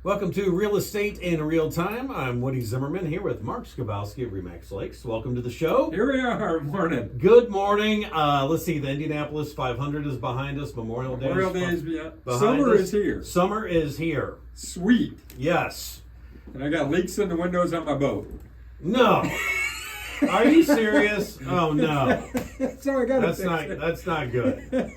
Welcome to Real Estate in Real Time. I'm Woody Zimmerman here with Mark Skabowski of Remax Lakes. Welcome to the show. Here we are, morning. Good morning. Let's see, the Indianapolis 500 is behind us. Memorial Day is behind Summer us. is here. Summer is here. Sweet. Yes. And I got leaks in the windows on my boat. No. Are you serious? Oh no. So I got That's not good.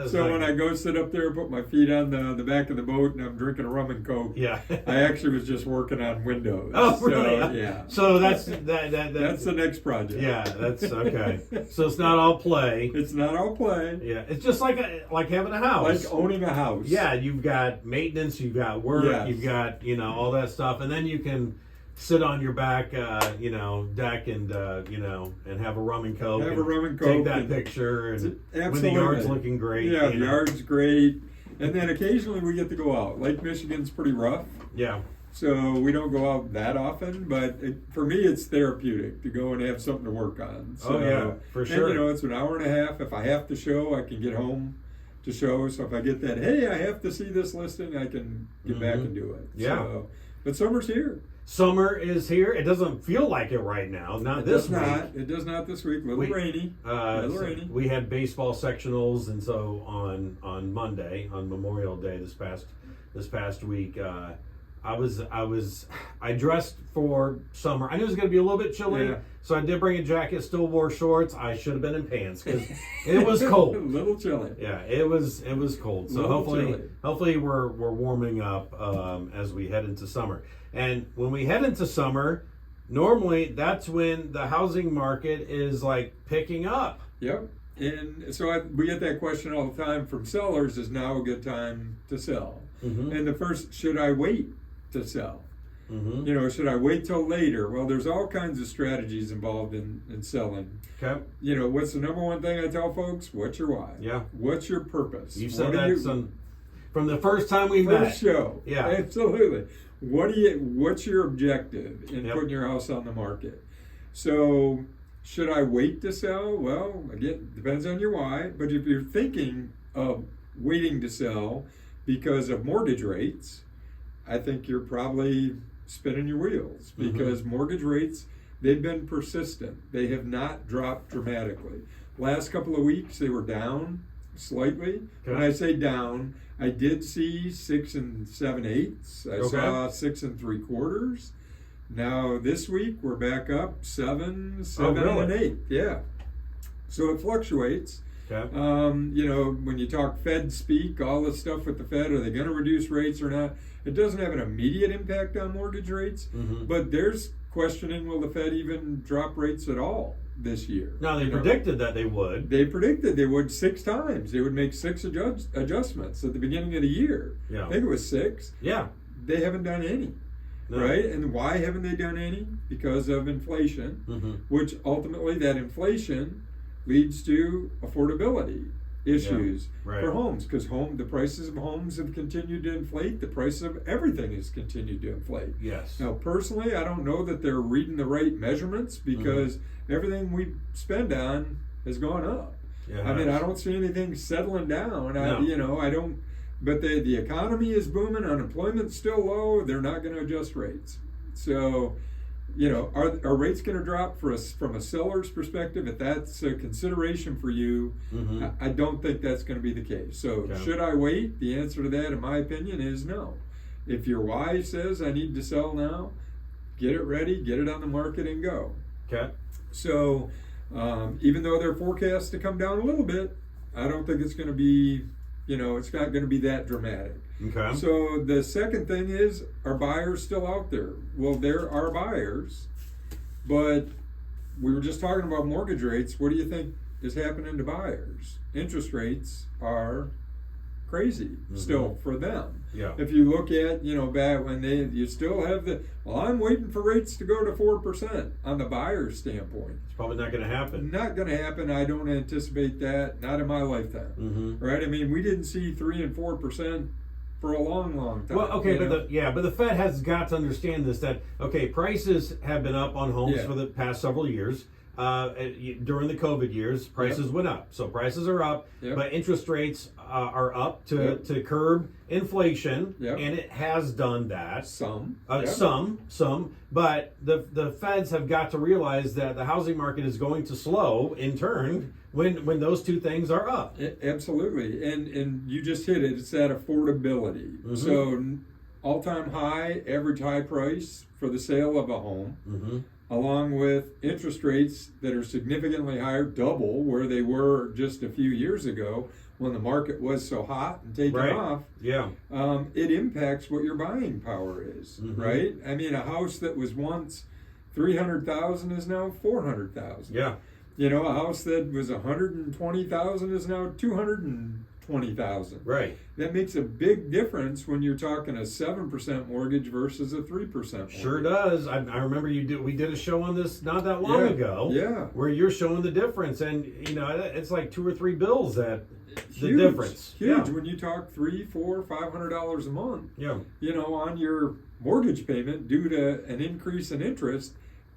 So when I go sit up there and put my feet on the back of the boat and I'm drinking a rum and coke, Yeah. I actually was just working on windows. Oh, really? So, yeah. So that's That's the next project. Yeah, that's okay. So it's not all play. It's not all play. Yeah, it's just like having a house. Like owning a house. Yeah, you've got maintenance, you've got work, Yes. you've got all that stuff, and then you can sit on your back, deck and and have a rum and coke. Have a rum and coke Take that and- picture, and when Absolutely. the yard's looking great. Yeah, you the know. yard's great. And then occasionally we get to go out. Lake Michigan's pretty rough. Yeah, So we don't go out that often, but for me, it's therapeutic to go and have something to work on. So, Oh, yeah, for sure. And it's an hour and a half. If I have to show, I can get home to show. So if I get that, hey, I have to see this listing, I can get back and do it. Yeah. So, but summer's here. summer is here. It doesn't feel like it right now. Not It this does week. not. It does not this week. A little rainy. So we had baseball sectionals, and so on Monday, on Memorial Day this past week, I dressed for summer. I knew it was going to be a little bit chilly, Yeah. so I did bring a jacket. Still wore shorts. I should have been in pants because it was cold. A little chilly. Yeah, it was cold. So Little hopefully chilly. hopefully we're warming up as we head into summer. And when we head into summer, normally that's when the housing market is like picking up. Yep. And so we get that question all the time from sellers: is now a good time to sell? Mm-hmm. And the first, should I wait to sell? Mm-hmm. Should I wait till later? Well, there's all kinds of strategies involved in selling. Okay. What's the number one thing I tell folks? What's your why? Yeah. What's your purpose? You said What are that from the first time we met. first show. Yeah. Absolutely. What's your objective in Yep. putting your house on the market? So, should I wait to sell? Well, again, depends on your why. But if you're thinking of waiting to sell because of mortgage rates, I think you're probably spinning your wheels because mortgage rates, they've been persistent. They have not dropped dramatically. Last couple of weeks, they were down slightly. Okay. When I say down, I did see 6 7/8. I saw 6 3/4. Now this week we're back up 7 really? and 8. Yeah. So it fluctuates. Okay. When you talk Fed speak, all this stuff with the Fed, are they going to reduce rates or not? It doesn't have an immediate impact on mortgage rates, Mm-hmm. but there's questioning, will the Fed even drop rates at all this year? Now they predicted that they would. They predicted they would 6 times. They would make 6 adjustments at the beginning of the year. Yeah. I think it was 6. Yeah. They haven't done any. No. Right? And why haven't they done any? Because of inflation, Mm-hmm. which ultimately that inflation leads to affordability issues Yeah, right. for homes, because the prices of homes have continued to inflate. The price of everything has continued to inflate. Yes. Now, personally, I don't know that they're reading the right measurements because everything we spend on has gone up. Yeah, I mean, nice. I don't see anything settling down. No. I don't. But the economy is booming. Unemployment's still low. They're not going to adjust rates. So, are rates going to drop from a seller's perspective? If that's a consideration for you, Mm-hmm. I don't think that's going to be the case. So, Okay. should I wait? The answer to that, in my opinion, is no. If your why says I need to sell now, get it ready, get it on the market, and go. Okay. So, even though they're forecast to come down a little bit, I don't think it's going to be, it's not going to be that dramatic. Okay. So the second thing is, are buyers still out there? Well, there are buyers, but we were just talking about mortgage rates. What do you think is happening to buyers? Interest rates are crazy still for them. Yeah. If you look at, back when you still have I'm waiting for rates to go to 4% on the buyer's standpoint. It's probably not going to happen. Not going to happen. I don't anticipate that. Not in my lifetime. Mm-hmm. Right? I mean, we didn't see 3 and 4% for a long, long time. Well, okay, but the Fed has got to understand this, that prices have been up on homes Yeah. for the past several years. during the COVID years, prices went up. So prices are up, but interest rates are up to curb inflation, and it has done that. Some, but the feds have got to realize that the housing market is going to slow in turn when those two things are up. Absolutely, and you just hit it. It's that affordability. Mm-hmm. So all-time high, average high price for the sale of a home. Mm-hmm. Along with interest rates that are significantly higher, double where they were just a few years ago when the market was so hot and taking off. Yeah. It impacts what your buying power is, right? I mean, a house that was once $300,000 is now $400,000. Yeah. You know, a house that was $120,000 is now $220,000. Right. That makes a big difference when you're talking a 7% mortgage versus a 3% mortgage. Sure does. I remember we did a show on this not that long ago. Yeah. Where you're showing the difference, and you know it's like 2 or 3 bills that huge, the difference. Huge when you talk $300, $400, $500 a month. Yeah. You know, on your mortgage payment due to an increase in interest,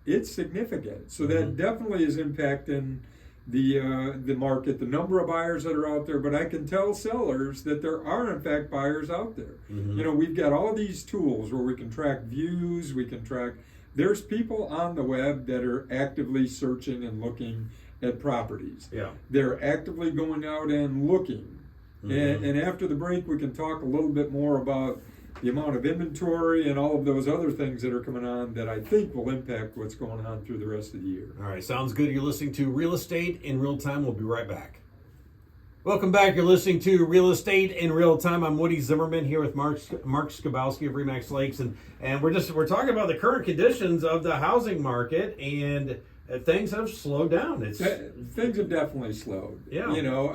it's significant. So that definitely is impacting the market, the number of buyers that are out there. But I can tell sellers that there are in fact buyers out there. You know, we've got all these tools where we can track views, we can track. There's people on the web that are actively searching and looking at properties. Yeah, they're actively going out and looking. And after the break, we can talk a little bit more about the amount of inventory and all of those other things that are coming on that I think will impact what's going on through the rest of the year. All right, sounds good. You're listening to Real Estate in Real Time. We'll be right back. Welcome back. You're listening to Real Estate in Real Time. I'm Woody Zimmerman here with Mark Skabowski of Remax Lakes, and we're talking about the current conditions of the housing market, and things have slowed down. Things have definitely slowed. Yeah. You know,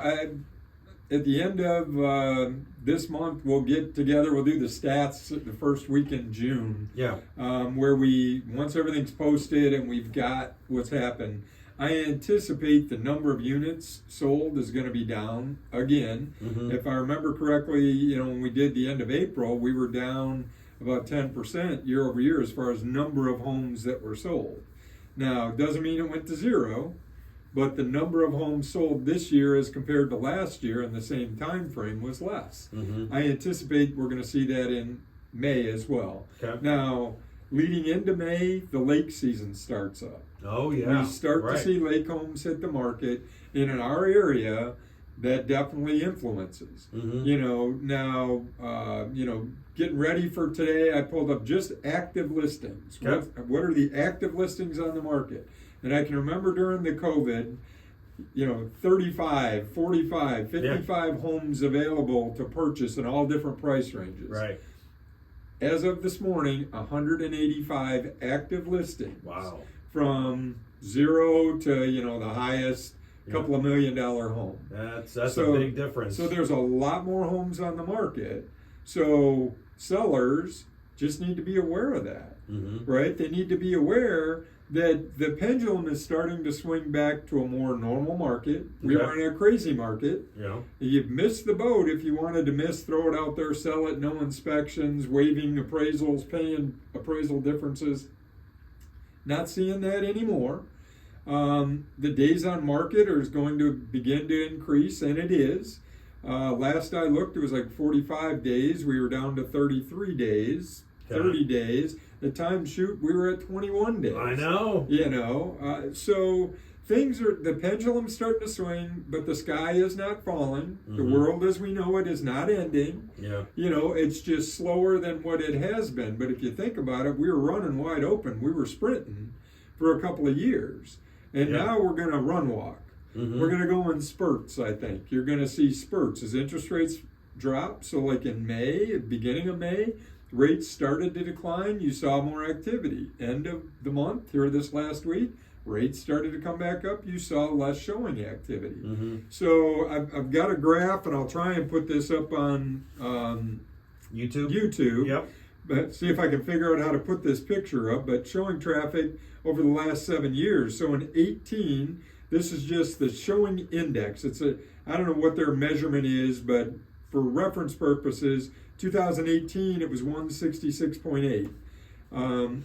at the end of this month, we'll get together. We'll do the stats the first week in June. Yeah. Where once everything's posted and we've got what's happened, I anticipate the number of units sold is going to be down again. If I remember correctly, you know, when we did the end of April, we were down about 10% year over year as far as number of homes that were sold. Now, it doesn't mean it went to zero, but the number of homes sold this year as compared to last year in the same time frame was less. I anticipate we're going to see that in May as well. Okay. Now, leading into May, the lake season starts up. Oh, yeah. We start to see lake homes hit the market. And in our area, that definitely influences. You know, now, you know, getting ready for today, I pulled up just active listings. Okay. What are the active listings on the market? And I can remember during the COVID, you know, 35, 45, 55 homes available to purchase in all different price ranges. Right. As of this morning, 185 active listings. Wow. From 0 to, you know, the highest couple of $1 million home. That's a big difference. So there's a lot more homes on the market. So sellers just need to be aware of that, right? They need to be aware that the pendulum is starting to swing back to a more normal market. We are in a crazy market. Yeah. You've missed the boat if you wanted to throw it out there, sell it, no inspections, waiving appraisals, paying appraisal differences. Not seeing that anymore. The days on market is going to begin to increase, and it is. Last I looked, it was like 45 days. We were down to 33 days, 30 days. The time we were at 21 days. I know. You know, so the pendulum's starting to swing, but the sky is not falling. The world as we know it is not ending. Yeah. You know, it's just slower than what it has been. But if you think about it, we were running wide open. We were sprinting for a couple of years. And now we're going to run walk. We're going to go in spurts, I think. You're going to see spurts as interest rates drop. So like in May, beginning of May, rates started to decline. You saw more activity. End of the month, here this last week, rates started to come back up. You saw less showing activity. So I've got a graph, and I'll try and put this up on YouTube. Yep. But see if I can figure out how to put this picture up. But showing traffic over the last 7 years. So in 18, this is just the showing index. I don't know what their measurement is, but for reference purposes, 2018 it was 166.8.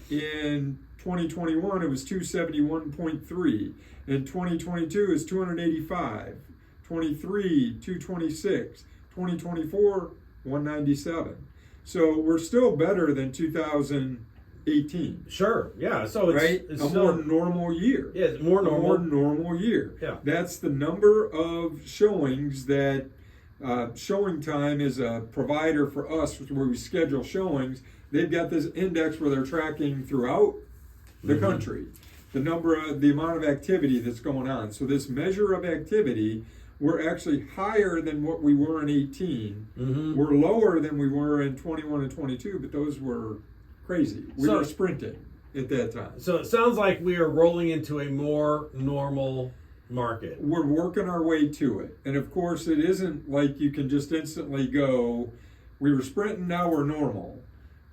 In 2021 it was 271.3. In 2022 is 285. 23 226. 2024 197. So we're still better than 2018. Sure. Yeah. So it's, right? it's a still, more normal year. Yeah, it's more normal. A more normal year. Yeah. That's the number of showings that Showing Time is a provider for us where we schedule showings. They've got this index where they're tracking throughout the country the amount of activity that's going on. So this measure of activity, we're actually higher than what we were in 18. We're lower than we were in 21 and 22, but those were crazy. We were sprinting at that time. So it sounds like we are rolling into a more normal market. We're working our way to it. And of course, it isn't like you can just instantly go, we were sprinting, now we're normal.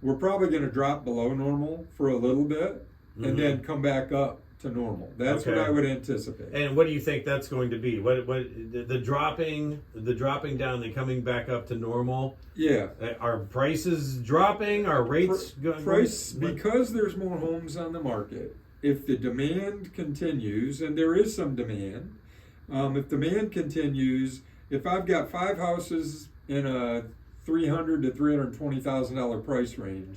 We're probably going to drop below normal for a little bit and then come back up to normal. That's what I would anticipate. And what do you think that's going to be? What the dropping down, the coming back up to normal? Yeah. Are prices dropping? Are rates going? Because there's more homes on the market. If the demand continues, and there is some demand, if demand continues, if I've got 5 houses in a $300,000 to $320,000 price range,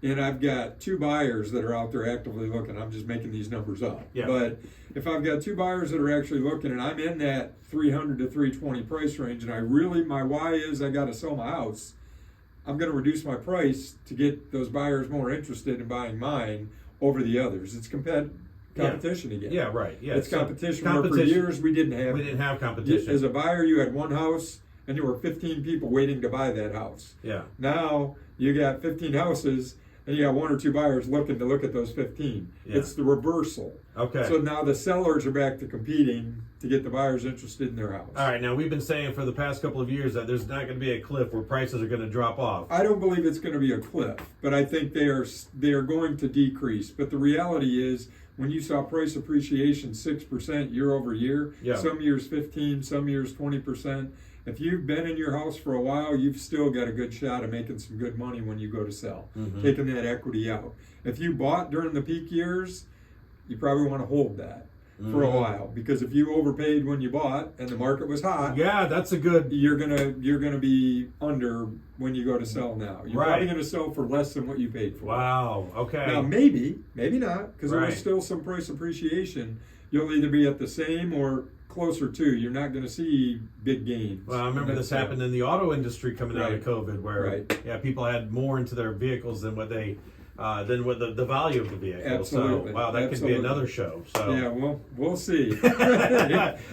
and I've got 2 buyers that are out there actively looking, I'm just making these numbers up. Yeah. But if I've got 2 buyers that are actually looking, and I'm in that $300,000 to $320,000 price range, and my why is I got to sell my house, I'm going to reduce my price to get those buyers more interested in buying mine over the others. It's competition again. Yeah, right. Yeah, it's competition. Where for years we didn't have competition. As a buyer, you had 1 house, and there were 15 people waiting to buy that house. Yeah. Now you got 15 houses, and you got 1 or 2 buyers looking to look at those 15. Yeah. It's the reversal. Okay. So now the sellers are back to competing to get the buyers interested in their house. All right. Now we've been saying for the past couple of years that there's not going to be a cliff where prices are going to drop off. I don't believe it's going to be a cliff, but I think they are going to decrease. But the reality is, when you saw price appreciation 6% year over year, some years 15, some years 20%. If you've been in your house for a while, you've still got a good shot of making some good money when you go to sell, taking that equity out. If you bought during the peak years, you probably want to hold that for a while, because if you overpaid when you bought and the market was hot, that's a good. You're gonna be under when you go to sell now. You're probably gonna sell for less than what you paid for. Wow. Okay. Now maybe not, because there was still some price appreciation. You'll either be at the same or closer to. You're not going to see big gains. Well, I remember this happened in the auto industry coming out of COVID, where people had more into their vehicles than what they the value of the vehicle. Absolutely. So wow, that could be another show. So yeah, well, we'll see. All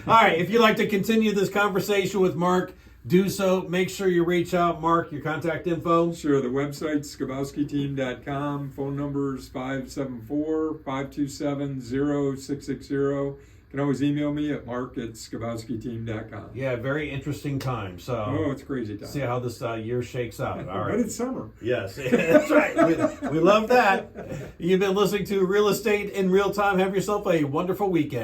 right, if you'd like to continue this conversation with Mark, do so. Make sure you reach out. Mark, your contact info. Sure. The website, skabowskiteam.com. Phone number is 574-527-0660. You can always email me at mark@skabowskiteam.com. Yeah, very interesting time. So it's crazy time. See how this year shakes out. All right. But it's summer. Yes, that's right. We love that. You've been listening to Real Estate in Real Time. Have yourself a wonderful weekend.